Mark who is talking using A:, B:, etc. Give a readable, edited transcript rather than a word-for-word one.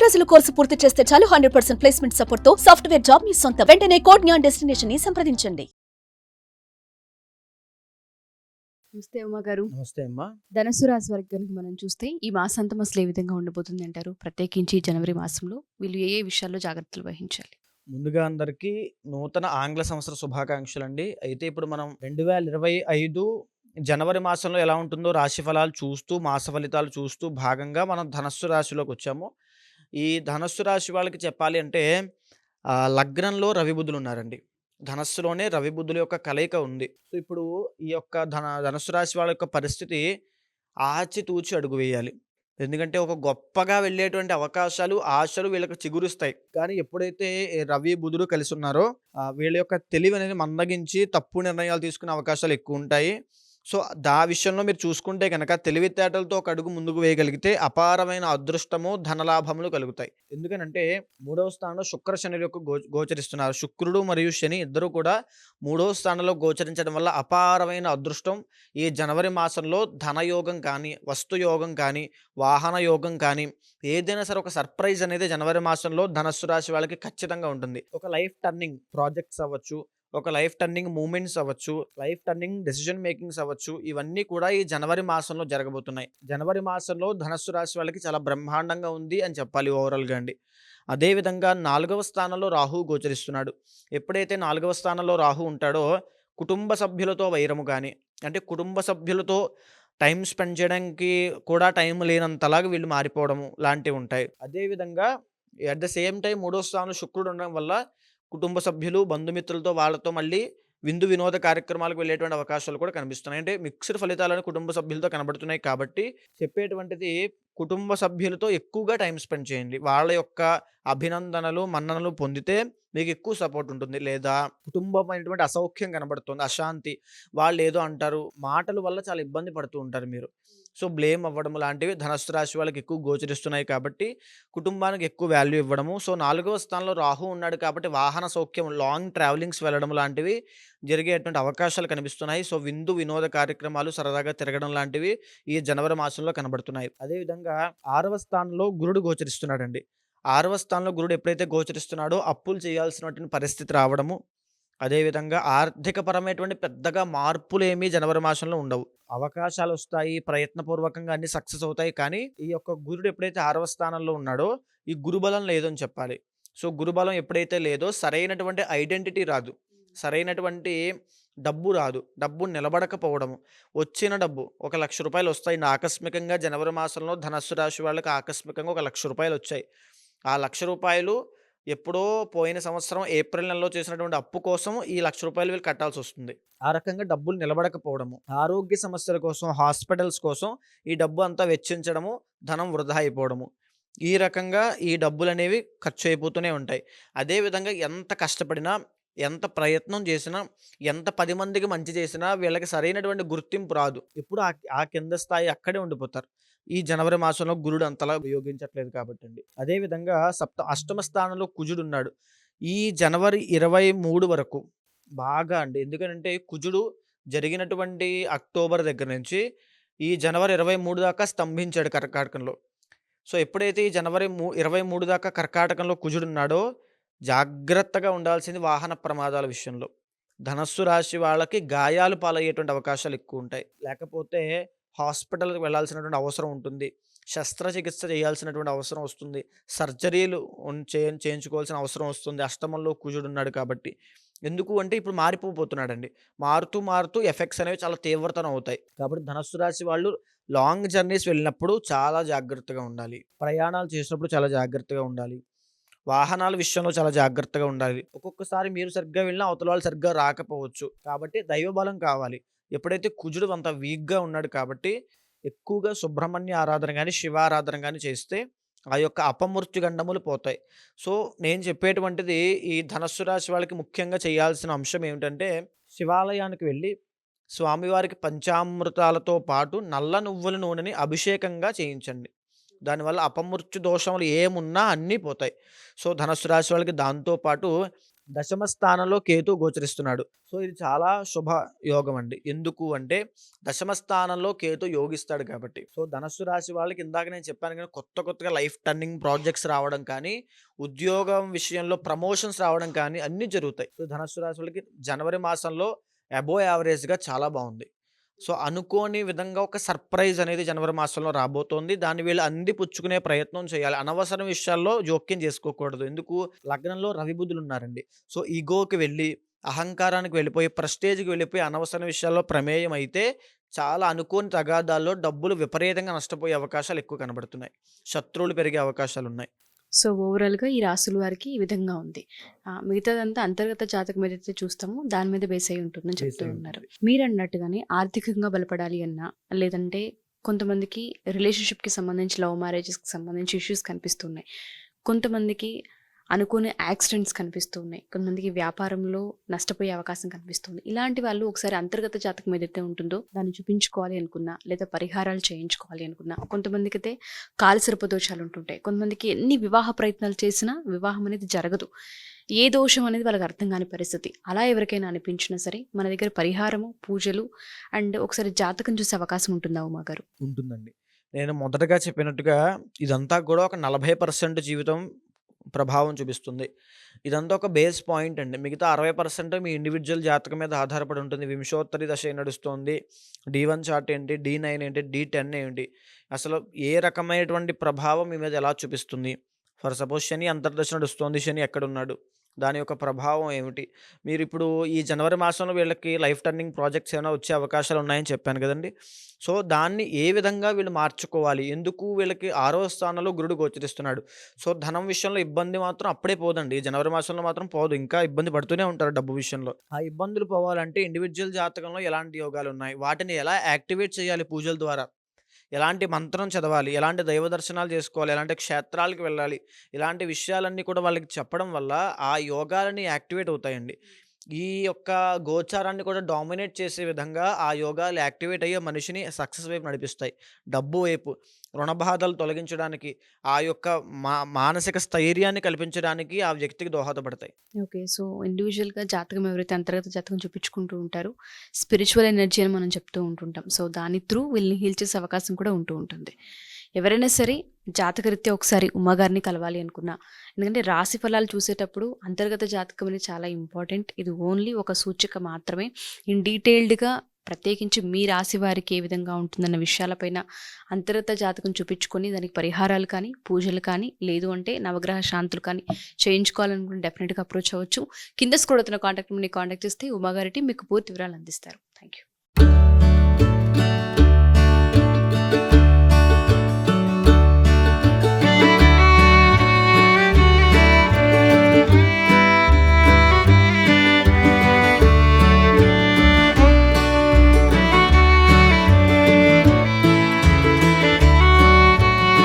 A: రోజుల కోర్సు పూర్తి చేస్తే చాలు 100% ప్లేస్మెంట్ సపోర్ట్ తో సాఫ్ట్వేర్ జాబ్ మీ సొంతం. వెంటనే కోడ్ జ్ఞాన్ డెస్టినేషన్ ని సంప్రదించండి.
B: నమస్తే ఉమా గారు.
C: నమస్తే అమ్మా.
B: ధనుస్సు రాశి వారికి కనుక మనం చూస్తే ఈ మాసాంతం అసలు ఏ విధంగా ఉండబోతుంది అంటారు? ప్రత్యేకించి జనవరి మాసంలో వీళ్ళు ఏ విషయాల్లో జాగ్రత్తలు వహించాలి?
C: ముందుగా అందరికీ నూతన ఆంగ్ల సంవత్సర శుభాకాంక్షలు అండి. అయితే ఇప్పుడు మనం 2025 జనవరి మాసంలో ఎలా ఉంటుందో రాశి ఫలాలు చూస్తూ మాస ఫలితాలు చూస్తూ భాగంగా మనం ధనస్సు రాశిలోకి వచ్చాము. ఈ ధనస్సు రాశి వాళ్ళకి చెప్పాలి అంటే లగ్నంలో రవి బుధులు ఉన్నారండి. ధనస్సులోనే రవి బుధుల యొక్క కలయిక ఉంది. సో ఇప్పుడు ఈ యొక్క ధనస్సు రాశి వాళ్ళ యొక్క పరిస్థితి ఆచితూచి అడుగు వేయాలి. ఎందుకంటే ఒక గొప్పగా వెళ్ళేటువంటి అవకాశాలు, ఆశలు వీళ్ళకి చిగురుస్తాయి. కానీ ఎప్పుడైతే రవి బుధుడు కలిసి ఉన్నారో వీళ్ళ యొక్క తెలివి అనేది మందగించి తప్పు నిర్ణయాలు తీసుకునే అవకాశాలు ఎక్కువ ఉంటాయి. సో విషయంలో మీరు చూసుకుంటే కనుక తెలివితేటలతో ఒక అడుగు ముందుకు వేయగలిగితే అపారమైన అదృష్టము, ధనలాభములు కలుగుతాయి. ఎందుకనంటే 3వ స్థానంలో శుక్ర శని యొక్క గోచరిస్తున్నారు. శుక్రుడు మరియు శని ఇద్దరు కూడా 3వ స్థానంలో గోచరించడం వల్ల అపారమైన అదృష్టం ఈ జనవరి మాసంలో ధనయోగం కానీ, వస్తుయోగం కానీ, వాహన యోగం కానీ ఏదైనా సరే ఒక సర్ప్రైజ్ అనేది జనవరి మాసంలో ధనస్సు రాశి వాళ్ళకి ఖచ్చితంగా ఉంటుంది. ఒక లైఫ్ టర్నింగ్ ప్రాజెక్ట్స్ అవ్వచ్చు, ఒక లైఫ్ టర్నింగ్ మూమెంట్స్ అవ్వచ్చు, లైఫ్ టర్నింగ్ డెసిషన్ మేకింగ్స్ అవ్వచ్చు, ఇవన్నీ కూడా ఈ జనవరి మాసంలో జరగబోతున్నాయి. జనవరి మాసంలో ధనస్సు రాశి వాళ్ళకి చాలా బ్రహ్మాండంగా ఉంది అని చెప్పాలి ఓవరాల్గా అండి. అదేవిధంగా 4వ స్థానంలో రాహు గోచరిస్తున్నాడు. ఎప్పుడైతే 4వ స్థానంలో రాహు ఉంటాడో కుటుంబ సభ్యులతో వైరము కానీ, అంటే కుటుంబ సభ్యులతో టైం స్పెండ్ చేయడానికి కూడా టైం లేనంతలాగా వీళ్ళు మారిపోవడము లాంటివి ఉంటాయి. అదేవిధంగా అట్ ద సేమ్ టైం 3వ స్థానంలో శుక్రుడు ఉండడం వల్ల కుటుంబ సభ్యులు, బంధుమిత్రులతో వాళ్ళతో మళ్ళీ విందు వినోద కార్యక్రమాలకు వెళ్ళేటువంటి అవకాశాలు కూడా కనిపిస్తున్నాయి. అంటే మిక్స్డ్ ఫలితాలను కుటుంబ సభ్యులతో కనబడుతున్నాయి కాబట్టి చెప్పేటువంటిది కుటుంబ సభ్యులతో ఎక్కువగా టైం స్పెండ్ చేయండి. వాళ్ళ యొక్క అభినందనలు, మన్ననలు పొందితే మీకు ఎక్కువ సపోర్ట్ ఉంటుంది. లేదా కుటుంబమైనటువంటి అసౌఖ్యం కనబడుతుంది, అశాంతి, వాళ్ళు ఏదో అంటారు, మాటల వల్ల చాలా ఇబ్బంది పడుతూ ఉంటారు మీరు. సో బ్లేమ్ అవ్వడం లాంటివి ధనస్సు రాశి వాళ్ళకి ఎక్కువ గోచరిస్తున్నాయి కాబట్టి కుటుంబానికి ఎక్కువ వాల్యూ ఇవ్వడము. సో 4వ స్థానంలో రాహు ఉన్నాడు కాబట్టి వాహన సౌఖ్యం, లాంగ్ ట్రావెలింగ్స్ వెళ్ళడం లాంటివి జరిగేటువంటి అవకాశాలు కనిపిస్తున్నాయి. సో విందు వినోద కార్యక్రమాలు, సరదాగా తిరగడం లాంటివి ఈ జనవరి మాసంలో కనబడుతున్నాయి. అదేవిధంగా 6వ స్థానంలో గురుడు గోచరిస్తున్నాడండి. 6వ స్థానంలో గురుడు ఎప్పుడైతే గోచరిస్తున్నాడో అప్పులు చేయాల్సినటువంటి పరిస్థితి రావడము, అదేవిధంగా ఆర్థికపరమైనటువంటి పెద్దగా మార్పులేమీ జనవరి మాసంలో ఉండవు. అవకాశాలు వస్తాయి, ప్రయత్నపూర్వకంగా అన్ని సక్సెస్ అవుతాయి. కానీ ఈ యొక్క గురుడు ఎప్పుడైతే 6వ స్థానంలో ఉన్నాడో ఈ గురుబలం లేదని చెప్పాలి. సో గురుబలం ఎప్పుడైతే లేదో సరైనటువంటి ఐడెంటిటీ రాదు, సరైనటువంటి డబ్బు రాదు, డబ్బు నిలబడకపోవడము. వచ్చిన డబ్బు ఒక ₹1,00,000 వస్తాయి. ఆకస్మికంగా జనవరి మాసంలో ధనస్సు రాశి వాళ్ళకి ఆకస్మికంగా ఒక ₹1,00,000 వచ్చాయి. ఆ ₹1,00,000 ఎప్పుడో పోయిన సంవత్సరం ఏప్రిల్ నెలలో చేసినటువంటి అప్పు కోసం ఈ ₹1,00,000 వీళ్ళు కట్టాల్సి వస్తుంది. ఆ రకంగా డబ్బులు నిలబడకపోవడము, ఆరోగ్య సమస్యల కోసం, హాస్పిటల్స్ కోసం ఈ డబ్బు అంతా వెచ్చించడము, ధనం వృధా అయిపోవడము, ఈ రకంగా ఈ డబ్బులు అనేవి ఖర్చు అయిపోతూనే ఉంటాయి. అదేవిధంగా ఎంత కష్టపడినా, ఎంత ప్రయత్నం చేసినా, ఎంత 10 మందికి మంచి చేసినా వీళ్ళకి సరైనటువంటి గుర్తింపు రాదు. ఎప్పుడు ఆ కింద స్థాయి అక్కడే ఉండిపోతారు. ఈ జనవరి మాసంలో గురుడు అంతలా ఉపయోగించట్లేదు కాబట్టి అండి. అదేవిధంగా అష్టమ స్థానంలో కుజుడు ఉన్నాడు ఈ జనవరి 23 వరకు బాగా అండి. ఎందుకంటే కుజుడు జరిగినటువంటి అక్టోబర్ దగ్గర నుంచి ఈ జనవరి 23 దాకా స్తంభించాడు కర్కాటకంలో. సో ఎప్పుడైతే ఈ జనవరి 23 దాకా కర్కాటకంలో కుజుడు ఉన్నాడో జాగ్రత్తగా ఉండాల్సింది వాహన ప్రమాదాల విషయంలో. ధనస్సు రాశి వాళ్ళకి గాయాలు పాలయ్యేటువంటి అవకాశాలు ఎక్కువ ఉంటాయి. లేకపోతే హాస్పిటల్కి వెళ్ళాల్సినటువంటి అవసరం ఉంటుంది, శస్త్రచికిత్స చేయాల్సినటువంటి అవసరం వస్తుంది, సర్జరీలు చేయించుకోవాల్సిన అవసరం వస్తుంది. అష్టమంలో కుజుడు ఉన్నాడు కాబట్టి. ఎందుకు అంటే ఇప్పుడు మారిపోతున్నాడండి. మారుతూ మారుతూ ఎఫెక్ట్స్ అనేవి చాలా తీవ్రతరం అవుతాయి. కాబట్టి ధనస్సు రాశి వాళ్ళు లాంగ్ జర్నీస్ వెళ్ళినప్పుడు చాలా జాగ్రత్తగా ఉండాలి. ప్రయాణాలు చేసినప్పుడు చాలా జాగ్రత్తగా ఉండాలి. వాహనాల విషయంలో చాలా జాగ్రత్తగా ఉండాలి. ఒక్కొక్కసారి మీరు సరిగ్గా వెళ్ళినా అవతల వాళ్ళు సరిగ్గా రాకపోవచ్చు. కాబట్టి దైవబలం కావాలి. ఎప్పుడైతే కుజుడు అంత వీక్గా ఉన్నాడు కాబట్టి ఎక్కువగా సుబ్రహ్మణ్య ఆరాధన కానీ, శివారాధన కానీ చేస్తే ఆ యొక్క అపమృత్యు గండములు పోతాయి. సో నేను చెప్పేటువంటిది ఈ ధనస్సు రాశి వాళ్ళకి ముఖ్యంగా చేయాల్సిన అంశం ఏమిటంటే శివాలయానికి వెళ్ళి స్వామివారికి పంచామృతాలతో పాటు నల్ల నువ్వుల నూనెని అభిషేకంగా చేయించండి. దానివల్ల అపమృత్యు దోషములు ఏమున్నా అన్నీ పోతాయి. సో ధనస్సు రాశి వాళ్ళకి దాంతోపాటు దశమ స్థానంలో కేతు గోచరిస్తున్నాడు. సో ఇది చాలా శుభ యోగం అండి. ఎందుకు అంటే దశమ స్థానంలో కేతు యోగిస్తాడు కాబట్టి. సో ధనస్సు రాశి వాళ్ళకి ఇందాక నేను చెప్పాను కానీ కొత్తగా లైఫ్ టర్నింగ్ ప్రాజెక్ట్స్ రావడం కానీ, ఉద్యోగం విషయంలో ప్రమోషన్స్ రావడం కానీ అన్నీ జరుగుతాయి. సో ధనస్సు రాశి వాళ్ళకి జనవరి మాసంలో అబోవ్ యావరేజ్‌గా చాలా బావుంది. సో అనుకోని విధంగా ఒక సర్ప్రైజ్ అనేది జనవరి మాసంలో రాబోతోంది. దాన్ని వీళ్ళు అందిపుచ్చుకునే ప్రయత్నం చేయాలి. అనవసర విషయాల్లో జోక్యం చేసుకోకూడదు. ఎందుకు లగ్నంలో రవి బుధులు ఉన్నారండి. సో ఈగోకి వెళ్ళి, అహంకారానికి వెళ్ళిపోయి, ప్రెస్టేజ్‌కి వెళ్ళిపోయి అనవసర విషయాల్లో ప్రమేయం అయితే చాలా అనుకోని తగాదాల్లో డబ్బులు విపరీతంగా నష్టపోయే అవకాశాలు ఎక్కువ కనబడుతున్నాయి. శత్రువులు పెరిగే అవకాశాలున్నాయి.
B: సో ఓవరాల్‌గా ఈ రాసుల వారికి ఈ విధంగా ఉంది. మిగతాదంతా అంతర్గత జాతకం ఏదైతే చూస్తామో దాని మీద బేస్ అయ్యి ఉంటుందని
C: బేస్
B: చెప్తూ
C: అయి
B: ఉన్నారు.
C: ఉంటుంది.
B: మీరన్నట్టుగానే ఆర్థికంగా బలపడాలి అన్నా, లేదంటే కొంతమందికి రిలేషన్‌షిప్‌కి సంబంధించి లవ్ మ్యారేజెస్‌కి సంబంధించి ఇష్యూస్ కనిపిస్తున్నాయి. కొంతమందికి అనుకోని యాక్సిడెంట్స్ కనిపిస్తూ ఉన్నాయి. కొంతమందికి వ్యాపారంలో నష్టపోయే అవకాశం కనిపిస్తుంది. ఇలాంటి వాళ్ళు ఒకసారి అంతర్గత జాతకం ఏదైతే ఉంటుందో దాన్ని చూపించుకోవాలి అనుకున్నా, లేదా పరిహారాలు చేయించుకోవాలి అనుకున్నా, కొంతమందికైతే కాలసర్ప దోషాలు ఉంటుంటాయి. కొంతమందికి ఎన్ని వివాహ ప్రయత్నాలు చేసినా వివాహం అనేది జరగదు. ఏ దోషం అనేది వాళ్ళకి అర్థం కాని పరిస్థితి. అలా ఎవరికైనా అనిపించినా సరే మన దగ్గర పరిహారము, పూజలు అండ్ ఒకసారి జాతకం చూసే అవకాశం ఉంటుందా ఉమాగారు?
C: ఉంటుందండి. నేను మొదటగా చెప్పినట్టుగా ఇదంతా కూడా ఒక 40% జీవితం ప్రభావం చూపిస్తుంది. ఇదంతా ఒక బేస్ పాయింట్ అండి. మిగతా 60% మీ ఇండివిడ్యువల్ జాతకం మీద ఆధారపడి ఉంటుంది. వింశోత్తరి దశ ఏం నడుస్తోంది, D1 చార్ట్ ఏంటి, D9 ఏంటి, D10 ఏంటి, అసలు ఏ రకమైనటువంటి ప్రభావం మీ మీద ఎలా చూపిస్తుంది. ఫర్ సపోజ్ శని అంతర్దశ నడుస్తోంది. శని ఎక్కడున్నాడు, దాని యొక్క ప్రభావం ఏమిటి. మీరు ఇప్పుడు ఈ జనవరి మాసంలో వీళ్ళకి లైఫ్ టర్నింగ్ ప్రాజెక్ట్స్ ఏమైనా వచ్చే అవకాశాలు ఉన్నాయని చెప్పాను కదండి. సో దాన్ని ఏ విధంగా వీళ్ళు మార్చుకోవాలి, ఎందుకు వీళ్ళకి 6వ స్థానంలో గురుడు గోచరిస్తున్నాడు. సో ధనం విషయంలో ఇబ్బంది మాత్రం అప్పుడే పోదండి. జనవరి మాసంలో మాత్రం పోదు, ఇంకా ఇబ్బంది పడుతూనే ఉంటారు డబ్బు విషయంలో. ఆ ఇబ్బందులు పోవాలంటే ఇండివిజువల్ జాతకంలో ఎలాంటి యోగాలు ఉన్నాయి, వాటిని ఎలా యాక్టివేట్ చేయాలి పూజల ద్వారా, ఎలాంటి మంత్రం చదవాలి, ఎలాంటి దైవ దర్శనాలు చేసుకోవాలి, ఎలాంటి క్షేత్రాలకు వెళ్ళాలి, ఇలాంటి విషయాలన్నీ కూడా వాళ్ళకి చెప్పడం వల్ల ఆ యోగాలని యాక్టివేట్ అవుతాయండి. ఈ యొక్క గోచారాన్ని కూడా డామినేట్ చేసే విధంగా ఆ యోగాలు యాక్టివేట్ అయ్యే మనిషిని సక్సెస్ వైపు నడిపిస్తాయి. డబ్బు వైపు, రుణ బాధలు తొలగించడానికి, ఆ యొక్క మానసిక స్థైర్యాన్ని కల్పించడానికి ఆ వ్యక్తికి దోహదపడతాయి.
B: ఓకే. సో ఇండివిజువల్‌గా జాతకం ఎవరైతే అంతర్గత జాతకం చూపించుకుంటూ ఉంటారో స్పిరిచువల్ ఎనర్జీ అని మనం చెప్తూ ఉంటుంటాం. సో దాని త్రూ వీళ్ళని హీల్ చేసే అవకాశం కూడా ఉంటూ ఉంటుంది. ఎవరైనా సరే జాతకరీత్యా ఒకసారి ఉమ్మగారిని కలవాలి అనుకున్నా, ఎందుకంటే రాశి ఫలాలు చూసేటప్పుడు అంతర్గత జాతకం అనేది చాలా ఇంపార్టెంట్. ఇది ఓన్లీ ఒక సూచిక మాత్రమే. ఇన్ డీటెయిల్డ్‌గా ప్రత్యేకించి మీ రాశి వారికి ఏ విధంగా ఉంటుందన్న విషయాలపైన అంతర్గత జాతకం చూపించుకొని దానికి పరిహారాలు కానీ, పూజలు కానీ, లేదు అంటే నవగ్రహ శాంతులు కానీ చేయించుకోవాలనుకుంటే డెఫినెట్‌గా అప్రోచ్ అవ్వచ్చు. కింద స్క్రోల్ అవుతున్న కాంటాక్ట్ నెంబర్‌ని కాంటాక్ట్ చేస్తే ఉమాగారి టీం మీకు పూర్తి వివరాలు అందిస్తారు. Thank you.